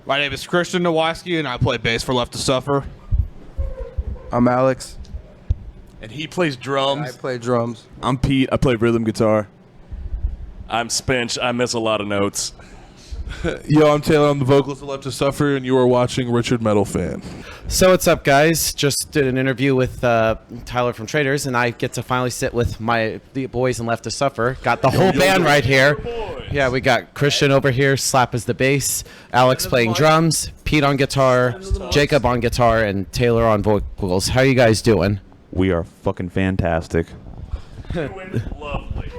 My name is Christian Nowaski, and I play bass for Left to Suffer. I'm Alex. And he plays drums. I play drums. I'm Pete. I play rhythm guitar. I'm Spinch. I miss a lot of notes. Yo, I'm Taylor. I'm the vocalist of Left to Suffer, and you are watching RichardMetalFan. So what's up, guys? Just did an interview with Tyler from Traders, and I get to finally sit with the boys in Left to Suffer. Got the whole band right here. Yeah, we got Christian over here, Slap is the bass, Alex playing drums, Pete on guitar, Jacob on guitar, and Taylor on vocals. How you guys doing? We are fucking fantastic. Lovely.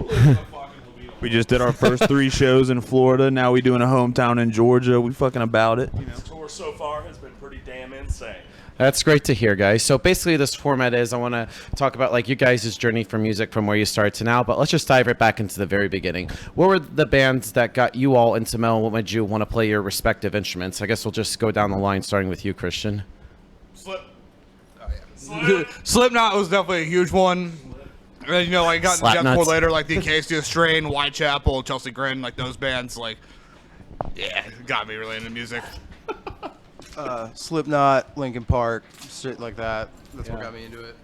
We just did our first 3 shows in Florida. Now we doing a hometown in Georgia. We fucking about it. This tour so far has been pretty damn insane. That's great to hear, guys. So basically this format is I want to talk about like you guys' journey from music from where you started to now, but let's just dive right back into the very beginning. What were the bands that got you all into metal? What made you want to play your respective instruments? I guess we'll just go down the line starting with you, Christian. Slipknot was definitely a huge one. And then, you know, like got into deathcore later, like the Acacia Strain, Whitechapel, Chelsea Grin, like those bands, like, yeah, it got me really into music. Slipknot, Linkin Park, shit like that. That's what got me into it.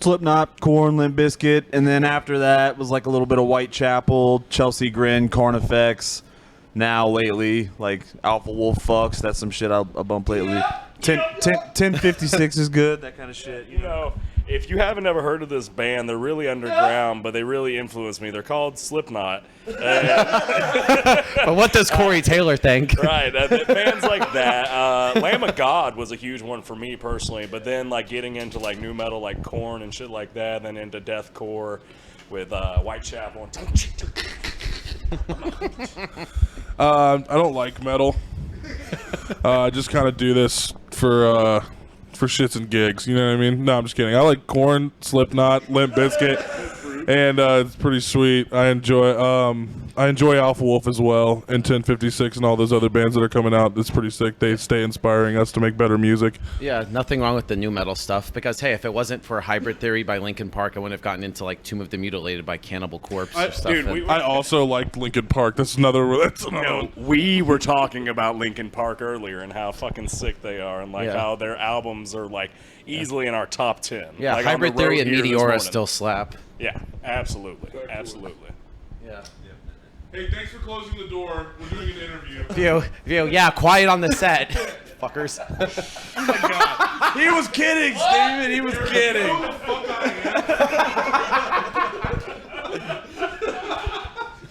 Slipknot, Korn, Limp Bizkit, and then after that was like a little bit of Whitechapel, Chelsea Grin, Carnifex. Now lately, like Alpha Wolf Fucks, that's some shit I'll bump lately. 1056 is good, that kind of shit. You know, if you haven't ever heard of this band, they're really underground, but they really influenced me. They're called Slipknot. But what does Corey Taylor think? Right, bands like that. Lamb of God was a huge one for me personally, but then like getting into like new metal like Korn and shit like that, then into deathcore with Whitechapel. I don't like metal. I just kind of do this for shits and gigs. You know what I mean? No, I'm just kidding. I like Korn, Slipknot, Limp Bizkit, and it's pretty sweet. I enjoy Alpha Wolf as well, and 1056 and all those other bands that are coming out. It's pretty sick. They stay inspiring us to make better music. Yeah, nothing wrong with the new metal stuff because hey, if it wasn't for Hybrid Theory by Linkin Park, I wouldn't have gotten into like Tomb of the Mutilated by Cannibal Corpse or stuff. Dude, I also liked Linkin Park. That's another. We were talking about Linkin Park earlier and how fucking sick they are, and like how their albums are like easily in our top 10. Yeah, like Hybrid Theory and Meteora still slap. Yeah, absolutely, absolutely. Yeah. Hey, thanks for closing the door. We're doing an interview. Yeah, quiet on the set, fuckers. Oh my God. He was kidding, Steven. He was kidding. Get the fuck out of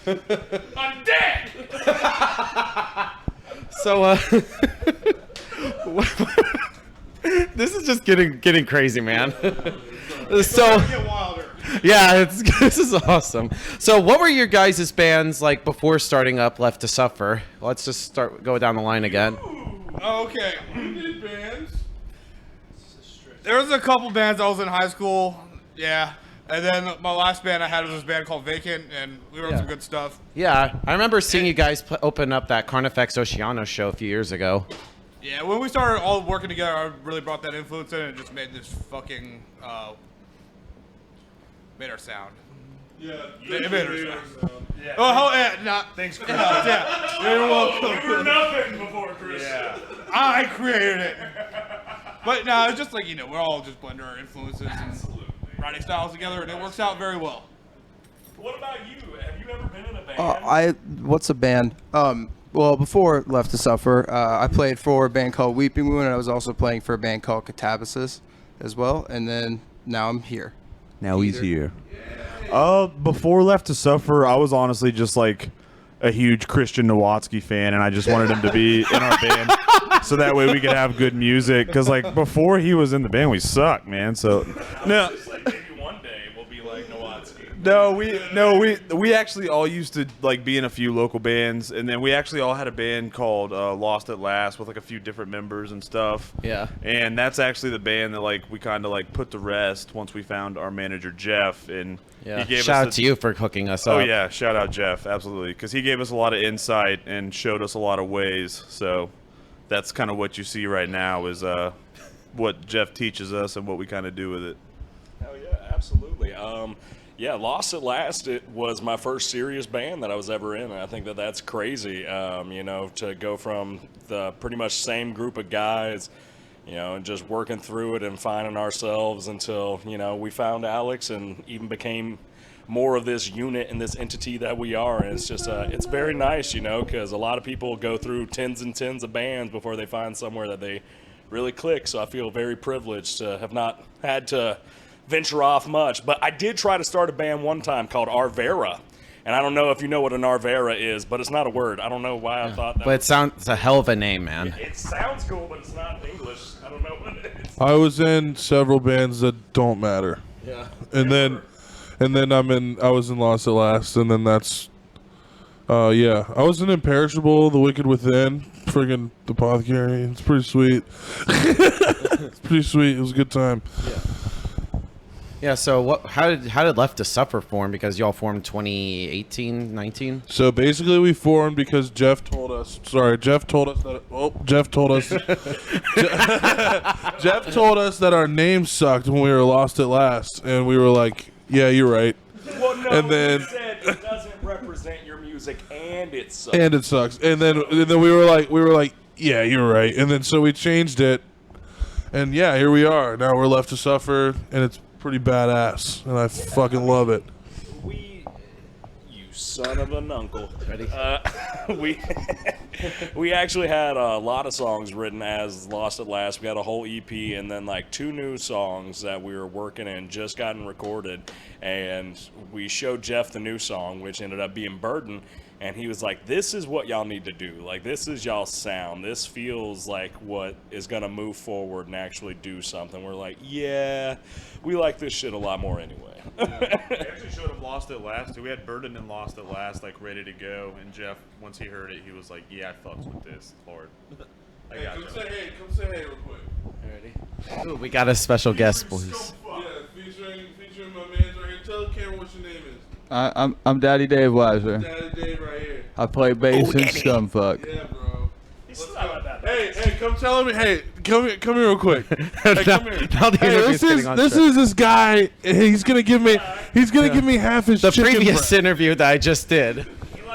here. I'm dead! So, this is just getting crazy, man. So, yeah, this is awesome. So, what were your guys' bands like before starting up Left to Suffer? Let's just go down the line again. Okay. We did bands. There was a couple bands I was in high school, yeah. And then my last band I had was this band called Vacant, and we wrote some good stuff. Yeah, I remember seeing you guys open up that Carnifex Oceano show a few years ago. Yeah, when we started all working together, I really brought that influence in and just made this fucking, made our sound. Yeah. It made our sound. Yeah. Oh, yeah, thanks, Chris. Yeah, you're welcome. We were nothing before Chris. Yeah. I created it. But no, it's just like, you know, we're all just blending our influences and writing styles together, and it works out very well. What about you? Have you ever been in a band? What's a band? Well, before Left to Suffer, I played for a band called Weeping Moon, and I was also playing for a band called Catabasis as well. And then now I'm here. Now he's here. Before Left to Suffer, I was honestly just like a huge Christian Nowatsky fan, and I just wanted him to be in our band so that way we could have good music. Because like before he was in the band, we sucked, man. So no. Maybe one day we'll be like Nowatsky. We actually all used to like be in a few local bands, and then we actually all had a band called Lost at Last with like a few different members and stuff. Yeah. And that's actually the band that like we kind of like put to rest once we found our manager Jeff, and Yeah. he gave Shout us out to you for hooking us up. Oh yeah, shout out Jeff, absolutely, because he gave us a lot of insight and showed us a lot of ways. So that's kind of what you see right now is what Jeff teaches us and what we kind of do with it. Hell yeah, absolutely. Yeah, Lost at Last, it was my first serious band that I was ever in, and I think that that's crazy, you know, to go from the pretty much same group of guys, you know, and just working through it and finding ourselves until, you know, we found Alex and even became more of this unit and this entity that we are. And it's just, it's very nice, you know, because a lot of people go through tens and tens of bands before they find somewhere that they really click. So I feel very privileged to have not had to venture off much. But I did try to start a band one time called Arvera. And I don't know if you know what an Arvera is, but it's not a word. I don't know why I thought that. But it's a hell of a name, man. It sounds cool, but it's not in English. I don't know what it is. I was in several bands that don't matter. Yeah. And then I was in Lost at Last, and then that's yeah. I was in Imperishable, The Wicked Within, friggin' The Apothecary. It's pretty sweet. It's pretty sweet. It was a good time. Yeah, so how did Left to Suffer form? Because y'all formed 2018, 19? So basically we formed because Jeff told us Jeff told us Jeff told us that our name sucked when we were Lost at Last, and we were like, yeah, you're right. Well, no, And then- he said it doesn't represent your music, and it sucks. And it sucks. And then we were like, yeah, you're right. And then so we changed it, and yeah, here we are. Now we're Left to Suffer, and it's pretty badass, and I fucking love it. You son of an uncle. Ready? We actually had a lot of songs written as Lost at Last. We had a whole EP, and then like 2 new songs that we were working in just gotten recorded, and we showed Jeff the new song, which ended up being Burden. And he was like, this is what y'all need to do. Like, this is y'all's sound. This feels like what is going to move forward and actually do something. We're like, yeah, we like this shit a lot more anyway. We actually showed him Lost at Last. We had Burden and Lost at Last, like, ready to go. And Jeff, once he heard it, he was like, yeah, I fucks with this, Lord. I got you. Come say hey real quick. Ooh, we got a special guest, boys. Yeah, featuring my man right here. Tell the camera what your name is. I'm Daddy Dave Weiser. Daddy Dave right here. I play bass in Scumfuck. Yeah, bro. He's not that bad. Hey, come tell me. Hey, come here real quick. Hey, come here. Now the Hey, interview's this getting on is track. this guy. He's gonna give me half his The chicken previous breast. interview that I just did.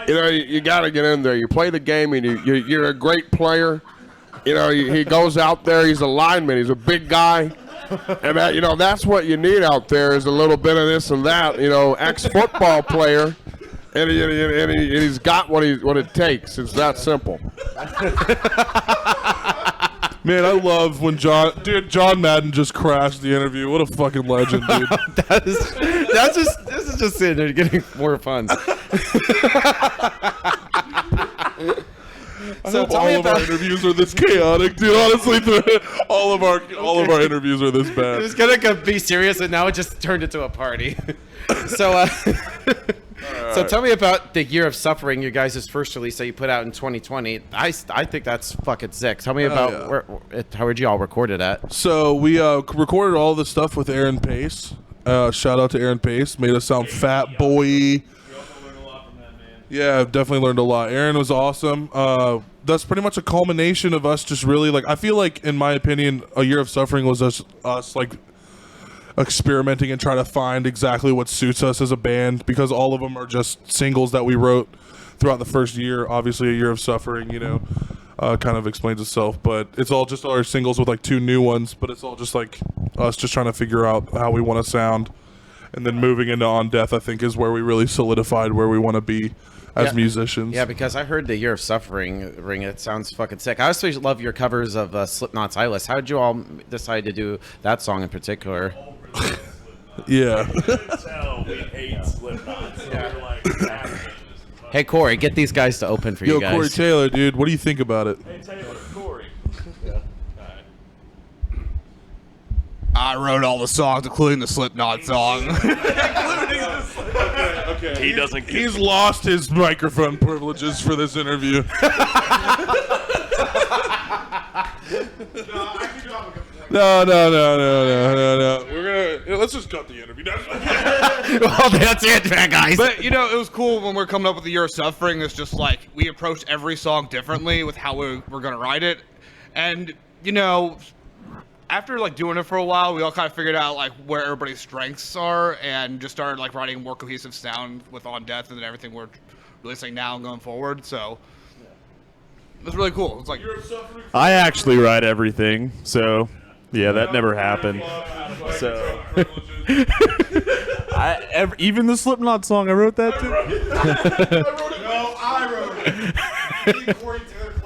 You know, you got to get in there. You play the game, and you're a great player. You know, he goes out there. He's a lineman. He's a big guy. And that, you know, that's what you need out there is a little bit of this and that. You know, ex-football player, and he's got what it takes. It's that simple. Man, I love when John Madden just crashed the interview. What a fucking legend, dude. This is just sitting there getting more fun. So all of our interviews are this chaotic, dude. Honestly, all of our interviews are this It bad. was gonna be serious, and now it just turned into a party. So tell me about the Year of Suffering, your guys' first release that you put out in 2020. I think that's fucking sick. Tell me about where'd you all record it at? So we recorded all this stuff with Aaron Pace. Shout out to Aaron Pace. Made us sound fat boy. Yeah, I've definitely learned a lot. Aaron was awesome. That's pretty much a culmination of us just really, like, I feel like, in my opinion, A Year of Suffering was us like, experimenting and trying to find exactly what suits us as a band, because all of them are just singles that we wrote throughout the first year. Obviously, A Year of Suffering, you know, kind of explains itself, but it's all just our singles with, like, 2 new ones, but it's all just, like, us just trying to figure out how we want to sound. And then moving into On Death, I think, is where we really solidified where we want to be as musicians. Yeah, because I heard the Year of Suffering ring. It sounds fucking sick. I also love your covers of Slipknot's Eyeless. How did you all decide to do that song in particular? Yeah. Tell we hate Slipknot. So we're like, Hey, Corey, get these guys to open for Yo, you guys. Corey Taylor, dude, what do you think about it? hey Taylor, Corey. I wrote all the songs, including the Slipknot song. Okay. He doesn't get He's lost his microphone privileges for this interview. No. Let's just cut the interview. Well, that's it, guys. But, you know, it was cool when we're coming up with the Year of Suffering. It's just like we approached every song differently with how we're going to write it. And, you know, after like doing it for a while, we all kind of figured out like where everybody's strengths are, and just started like writing a more cohesive sound with On Death and then everything we're releasing now and going forward. So it was really cool. It's like I actually write everything, so yeah, that never happened. So even the Slipknot song, I wrote that too. I wrote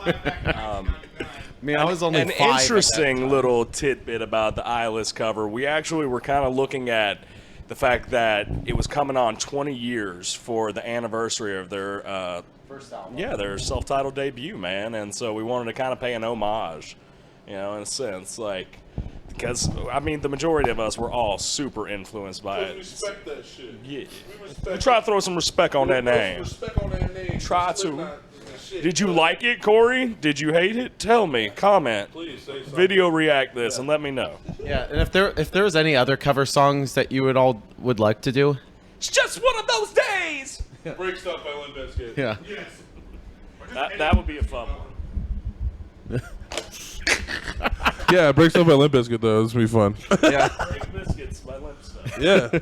it. I mean, I was only An 5 at that interesting time. little tidbit about the Eyeless cover. We actually were kind of looking at the fact that it was coming on 20 years for the anniversary of their first album. Yeah, their self-titled debut, man. And so we wanted to kind of pay an homage, in a sense, like, because I mean, the majority of us were all super influenced by it. Respect that shit. Yeah, we try to throw some respect on that name. Respect on that name. Try to. Did you like it, Corey? Did you hate it? Tell me. Comment. Please say something. Video react this and let me know. Yeah, and if there was any other cover songs that you would like to do. It's just one of those days. Break Stuff by Limp Bizkit. Yeah. Yes. That would be a fun one. Yeah, Break Stuff by Limp Bizkit though. This would be fun. Yeah. Break biscuits by Limp Stuff. Yeah.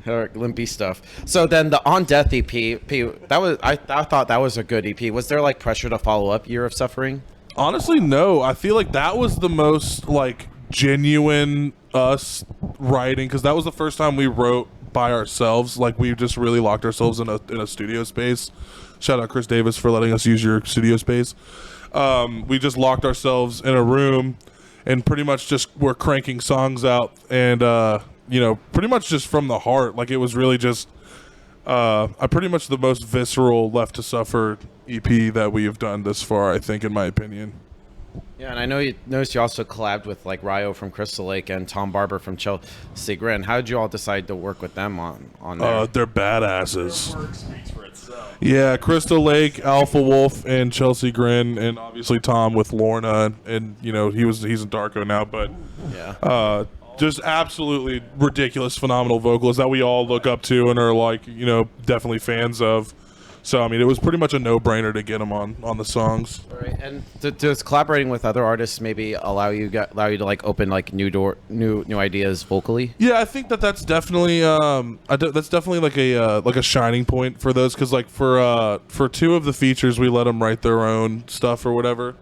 Or limpy stuff. So then the On Death EP, I thought that was a good EP. Was there like pressure to follow up Year of Suffering? Honestly, no. I feel like that was the most like genuine us writing, because that was the first time we wrote by ourselves. Like we just really locked ourselves in a studio space. Shout out Chris Davis for letting us use your studio space. We just locked ourselves in a room and pretty much just were cranking songs out, and pretty much just from the heart. Like it was really just pretty much the most visceral Left to Suffer EP that we have done this far, I think, in my opinion. Yeah, and I noticed you also collabed with like Ryo from Crystal Lake and Tom Barber from Chelsea Grin. How did you all decide to work with them on there? They're badasses. Work speaks for itself. Yeah, Crystal Lake, Alpha Wolf, and Chelsea Grin, and obviously Tom with Lorna, and he's in Darko now, but Yeah. just absolutely ridiculous, phenomenal vocalists that we all look up to and are like, definitely fans of. So I mean, it was pretty much a no-brainer to get them on the songs. All right. And does collaborating with other artists maybe allow you to like open like new ideas vocally? Yeah, I think that's definitely that's definitely like a shining point for those, because like for 2 of the features we let them write their own stuff or whatever,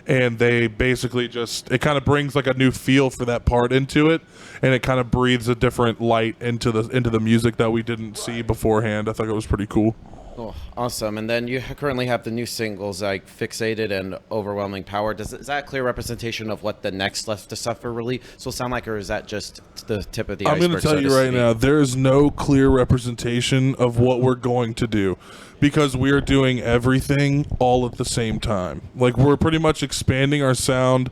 and they basically it kind of brings like a new feel for that part into it, and it kind of breathes a different light into the music that we didn't see beforehand. I thought it was pretty cool. Oh, awesome. And then you currently have the new singles like Fixated and Overwhelming Power. Is that a clear representation of what the next Left to Suffer release will sound like, or is that just the tip of the iceberg? I'm going to tell you right now, there is no clear representation of what we're going to do, because we are doing everything all at the same time. Like we're pretty much expanding our sound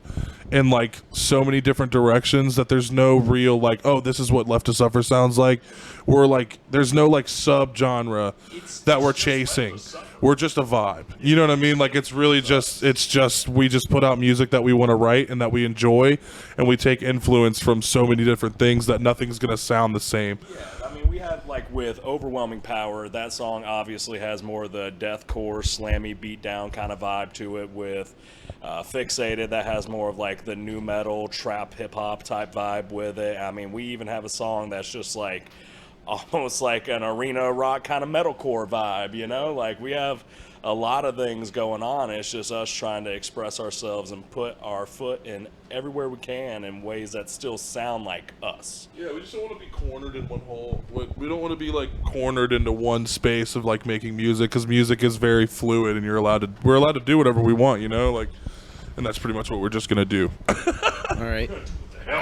in like so many different directions that there's no real like, oh, this is what Left to Suffer sounds like. We're like, there's no like sub-genre that we're chasing. We're just a vibe. You know what I mean? Like it's really just we just put out music that we want to write and that we enjoy, and we take influence from so many different things that nothing's going to sound the same. Yeah, I mean, we have like with Overwhelming Power, that song obviously has more of the deathcore, slammy, beatdown kind of vibe to it. With Fixated, that has more of like the new metal, trap, hip hop type vibe with it. I mean, we even have a song that's just like almost like an arena rock kind of metalcore vibe, Like we have a lot of things going on. It's just us trying to express ourselves and put our foot in everywhere we can in ways that still sound like us. Yeah, we just don't want to be cornered in one hole. We don't want to be like cornered into one space of like making music, because music is very fluid, and we're allowed to do whatever we want, Like, and that's pretty much what we're just gonna do. All right.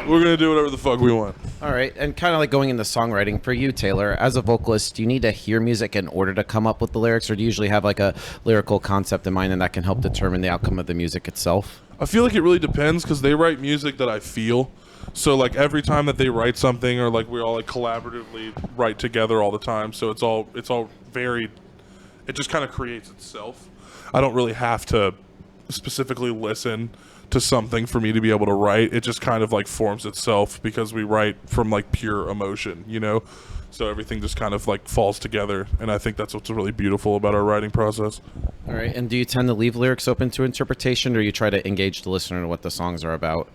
We're gonna do whatever the fuck we want. All right. And kind of like going into songwriting for you, Taylor, as a vocalist, do you need to hear music in order to come up with the lyrics, or do you usually have like a lyrical concept in mind and that can help determine the outcome of the music itself? I feel like it really depends, because they write music that I feel. So like every time that they write something, or like we all like collaboratively write together all the time. So it's all very, it just kind of creates itself. I don't really have to specifically listen to something for me to be able to write. It just kind of like forms itself, because we write from like pure emotion, So everything just kind of like falls together, and I think that's what's really beautiful about our writing process. All right. And do you tend to leave lyrics open to interpretation, or you try to engage the listener in what the songs are about?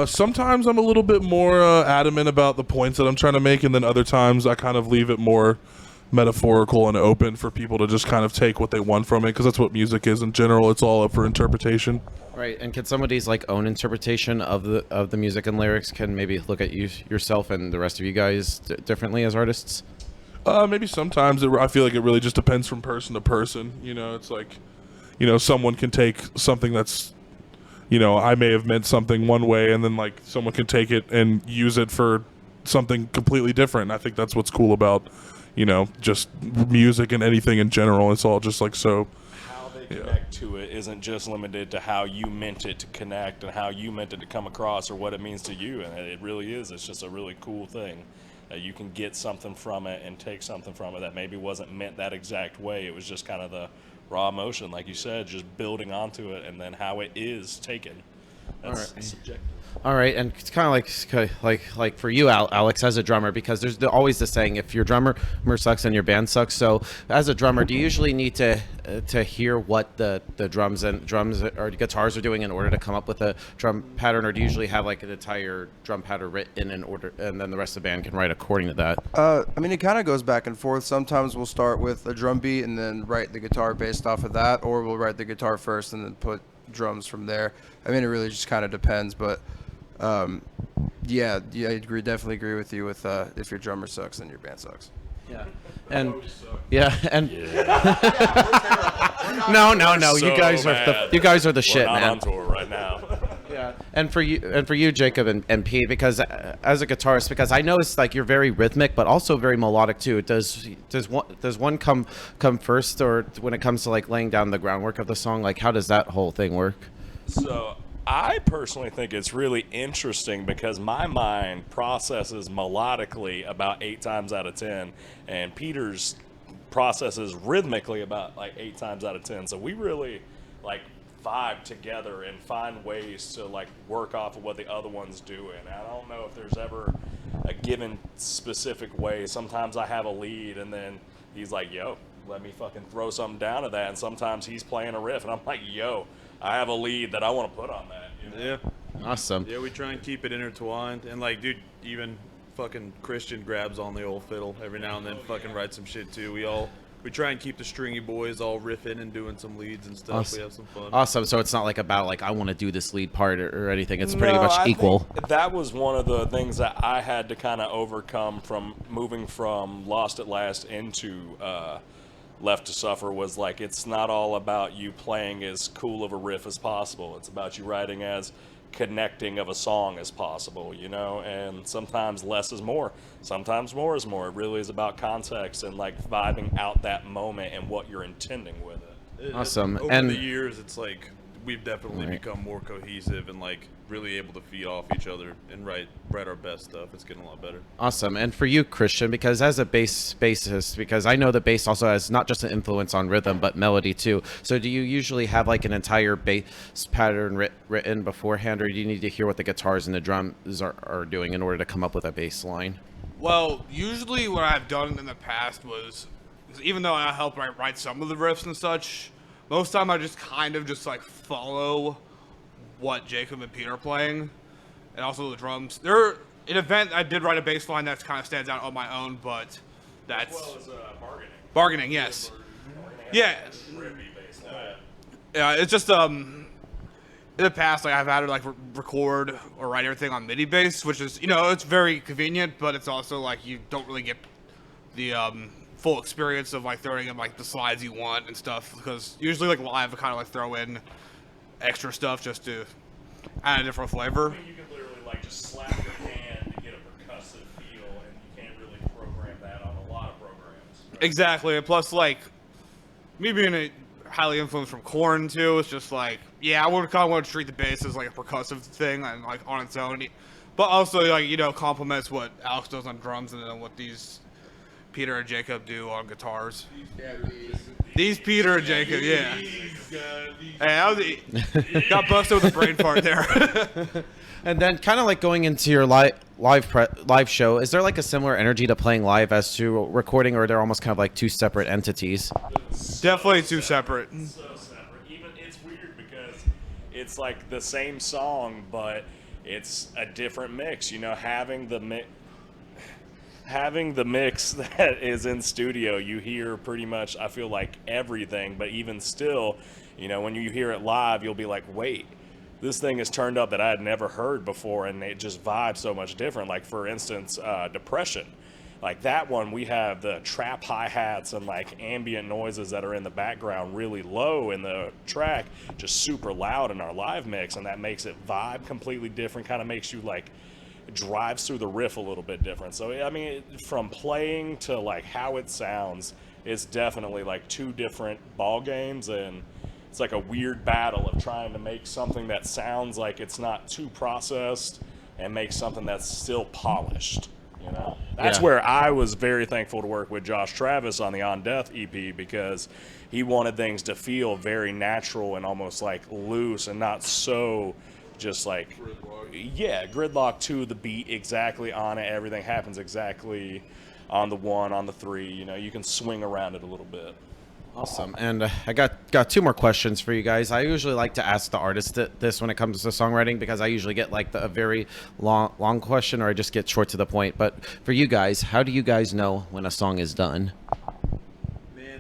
Sometimes I'm a little bit more adamant about the points that I'm trying to make, and then other times I kind of leave it more metaphorical and open for people to just kind of take what they want from it, because that's what music is in general. It's all up for interpretation. Right, and can somebody's like own interpretation of the music and lyrics can maybe look at yourself and the rest of you guys differently as artists? Maybe sometimes I feel like it really just depends from person to person. You know, it's like, someone can take something that's, I may have meant something one way, and then like someone can take it and use it for something completely different. I think that's what's cool about, just music and anything in general. It's all just like so. How they connect to it isn't just limited to how you meant it to connect and how you meant it to come across or what it means to you. And it really is. It's just a really cool thing that you can get something from it and take something from it that maybe wasn't meant that exact way. It was just kind of the raw emotion, like you said, just building onto it, and then how it is taken. That's subjective. All right, and it's kind of like for you, Alex, as a drummer, because there's always the saying, if your drummer sucks and your band sucks. So as a drummer, do you usually need to hear what the drums or guitars are doing in order to come up with a drum pattern, or do you usually have like an entire drum pattern written in order, and then the rest of the band can write according to that? I mean, it kind of goes back and forth. Sometimes we'll start with a drum beat and then write the guitar based off of that, or we'll write the guitar first and then put drums from there. I mean, it really just kind of depends, but yeah, I definitely agree with you with if your drummer sucks, then your band sucks. Yeah, and no, you guys are the shit, We're not man. on tour right now. Yeah, and for you, Jacob and Pete, because as a guitarist, because I notice like you're very rhythmic, but also very melodic too. Does one come first, or when it comes to like laying down the groundwork of the song, like how does that whole thing work? So I personally think it's really interesting because my mind processes melodically about 8 times out of 10, and Peter's processes rhythmically about like 8 times out of 10. So we really like vibe together and find ways to like work off of what the other one's doing. I don't know if there's ever a given specific way. Sometimes I have a lead and then he's like, yo, let me fucking throw something down to that. And sometimes he's playing a riff and I'm like, yo, I have a lead that I want to put on that. Yeah. Awesome. Yeah, we try and keep it intertwined. And, like, dude, even fucking Christian grabs on the old fiddle every now and then, fucking writes some shit, too. We try and keep the stringy boys all riffing and doing some leads and stuff. Awesome. We have some fun. Awesome. So it's not like about like I want to do this lead part or anything. It's pretty No, much I equal. think that was one of the things that I had to kind of overcome from moving from Lost at Last into Left to Suffer, was like it's not all about you playing as cool of a riff as possible. It's about you writing as connecting of a song as possible, and sometimes less is more, sometimes more is more. It really is about context and like vibing out that moment and what you're intending with it. Awesome. Over And the years, it's like we've definitely become more cohesive and like really able to feed off each other and write our best stuff. It's getting a lot better. awesome. And for you, Christian, because as a bassist, because I know the bass also has not just an influence on rhythm but melody too. So do you usually have like an entire bass pattern written beforehand, or do you need to hear what the guitars and the drums are doing in order to come up with a bass line? Well, usually what I've done in the past was, even though I help write some of the riffs and such, most of the time I just kind of just like follow what Jacob and Peter are playing, and also the drums. An event I did write a bass line that kind of stands out on my own, but that's As well as bargaining. bargaining. Yes. Yeah. Yeah. It's just in the past, like I've had to like record or write everything on MIDI bass, which is it's very convenient, but it's also like you don't really get the full experience of like throwing in like the slides you want and stuff, because usually like live I kind of like throw in extra stuff just to add a different flavor. I mean, you can literally like just slap your hand to get a percussive feel, and you can't really program that on a lot of programs. Right? Exactly, and plus like me being highly influenced from Korn too, it's just like I would kind of want to treat the bass as like a percussive thing and like on its own, but also like complements what Alex does on drums and then what these Peter and Jacob do on guitars. These Peter and Jacob, yeah. Hey, got busted with a brain fart there. And then kind of like going into your live show, is there like a similar energy to playing live as to recording, or they're almost kind of like two separate entities? Definitely two separate. So separate. Even it's weird because it's like the same song, but it's a different mix. You know, having the mix that is in studio, you hear pretty much, I feel like, everything. But even still, you know, when you hear it live, you'll be like, wait, this thing is turned up that I had never heard before, and it just vibes so much different. Like, for instance, Depression. Like that one, we have the trap hi-hats and like ambient noises that are in the background really low in the track, just super loud in our live mix, and that makes it vibe completely different, kind of makes you like, drives through the riff a little bit different. So, I mean, from playing to like how it sounds, it's definitely like two different ball games, and it's like a weird battle of trying to make something that sounds like it's not too processed and make something that's still polished. You know, that's where I was very thankful to work with Josh Travis on the On Death EP, because he wanted things to feel very natural and almost like loose and not so just like gridlock to the beat, exactly on it. Everything happens exactly on the 1, on the 3. You know, you can swing around it a little bit. Awesome. And I got 2 more questions for you guys. I usually like to ask the artist this when it comes to songwriting, because I usually get like a very long question, or I just get short to the point. But for you guys, how do you guys know when a song is done? Man,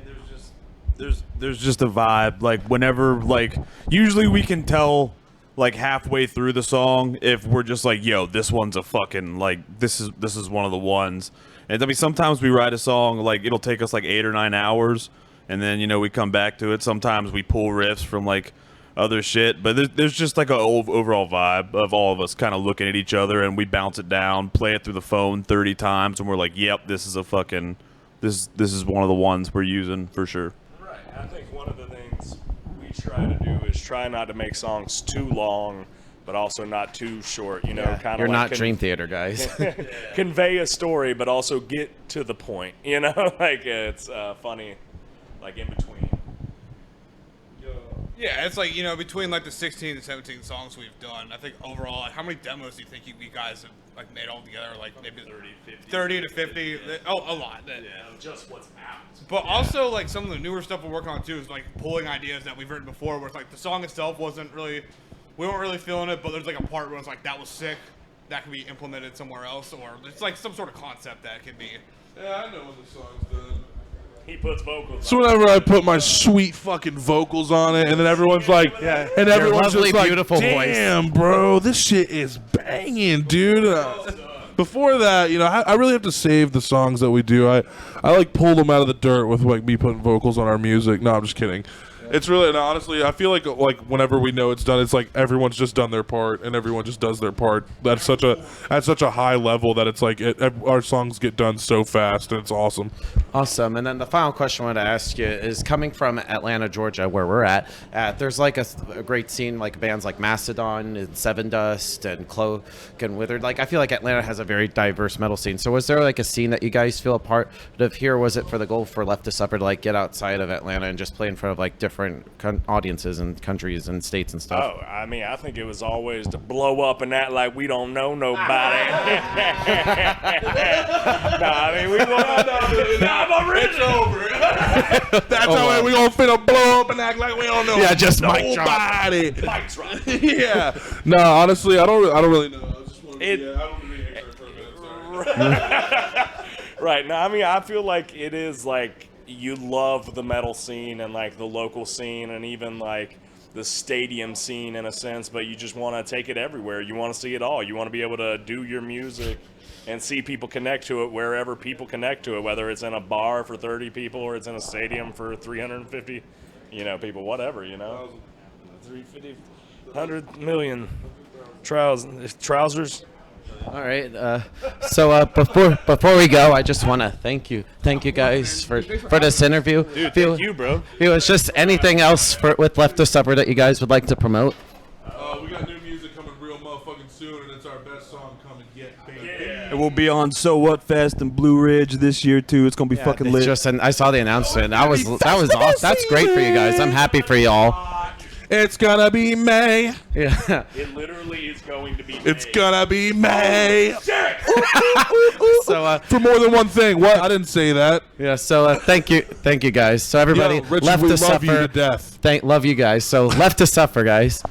there's just a vibe. Like whenever, like usually we can tell like halfway through the song if we're just like, yo, this one's a fucking like this is one of the ones. And I mean, sometimes we write a song like it'll take us like 8 or 9 hours. And then, you know, we come back to it. Sometimes we pull riffs from, like, other shit. But there's just, like, an overall vibe of all of us kind of looking at each other. And we bounce it down, play it through the phone 30 times. And we're like, yep, this is a fucking... This is one of the ones we're using for sure. Right. I think one of the things we try to do is try not to make songs too long, but also not too short. You know, kind of You're like not Dream Theater, guys. convey a story, but also get to the point. You know, like, it's funny... like in between. Yeah, it's like, you know, between like the 16 and 17 songs we've done, I think overall, like, how many demos do you think you guys have like made all together? Like maybe 30 to 50. Oh, a lot. Yeah, just what's out. But also, like, some of the newer stuff we're working on too is like pulling ideas that we've written before, where it's like the song itself we weren't really feeling it, but there's like a part where it's like that was sick, that can be implemented somewhere else, or it's like some sort of concept that can be. Yeah, I know when the song's done. He puts vocals So on whenever I put my sweet fucking vocals on it, and then everyone's like, and everyone's lovely, just like, beautiful voice. damn, bro, this shit is banging, dude. Before that, you know, I really have to save the songs that we do. I like pull them out of the dirt with like me putting vocals on our music. No, I'm just kidding. It's really, and honestly, I feel like whenever we know it's done, it's like everyone's just done their part and everyone just does their part. That's such a high level that it's like our songs get done so fast, and it's awesome. Awesome. And then the final question I wanted to ask you is, coming from Atlanta, Georgia, where we're at, there's like a great scene, like bands like Mastodon and Seven Dust and Cloak and Withered. Like, I feel like Atlanta has a very diverse metal scene. So was there like a scene that you guys feel a part of here? Or was it for the goal for Left to Suffer to like get outside of Atlanta and just play in front of like different audiences and countries and states and stuff? Oh, I mean, I think it was always to blow up and act like we don't know nobody. I mean, we want It's over. That's how we gonna finna blow up and act like we don't know. Yeah, just mic drop. nobody. Mike's right. Yeah. No, honestly, I don't really know. I just want to. I don't want to be here for a minute. Right. No, I mean, I feel like it is like you love the metal scene and like the local scene and even like the stadium scene in a sense, but you just want to take it everywhere. You want to see it all. You want to be able to do your music and see people connect to it wherever people connect to it, whether it's in a bar for 30 people or it's in a stadium for 350, people, whatever, 350, 100 million trousers. All right. So before we go, I just want to thank you guys for this interview. Dude, thank you, bro. If it was just anything else with Left to Suffer that you guys would like to promote. We got new music coming real motherfucking soon, and it's our best song coming yet, baby. It will be on So What Fest in Blue Ridge this year too. It's gonna be fucking lit. I saw the announcement. That was awesome. That's great for you guys. I'm happy for y'all. It's gonna be May. Yeah. It literally is going to be May. It's gonna be May. So for more than one thing. What? I didn't say that. Yeah. So thank you guys. So everybody, Richard, Left we to love Suffer. you to death. Love you guys. So Left to Suffer, guys.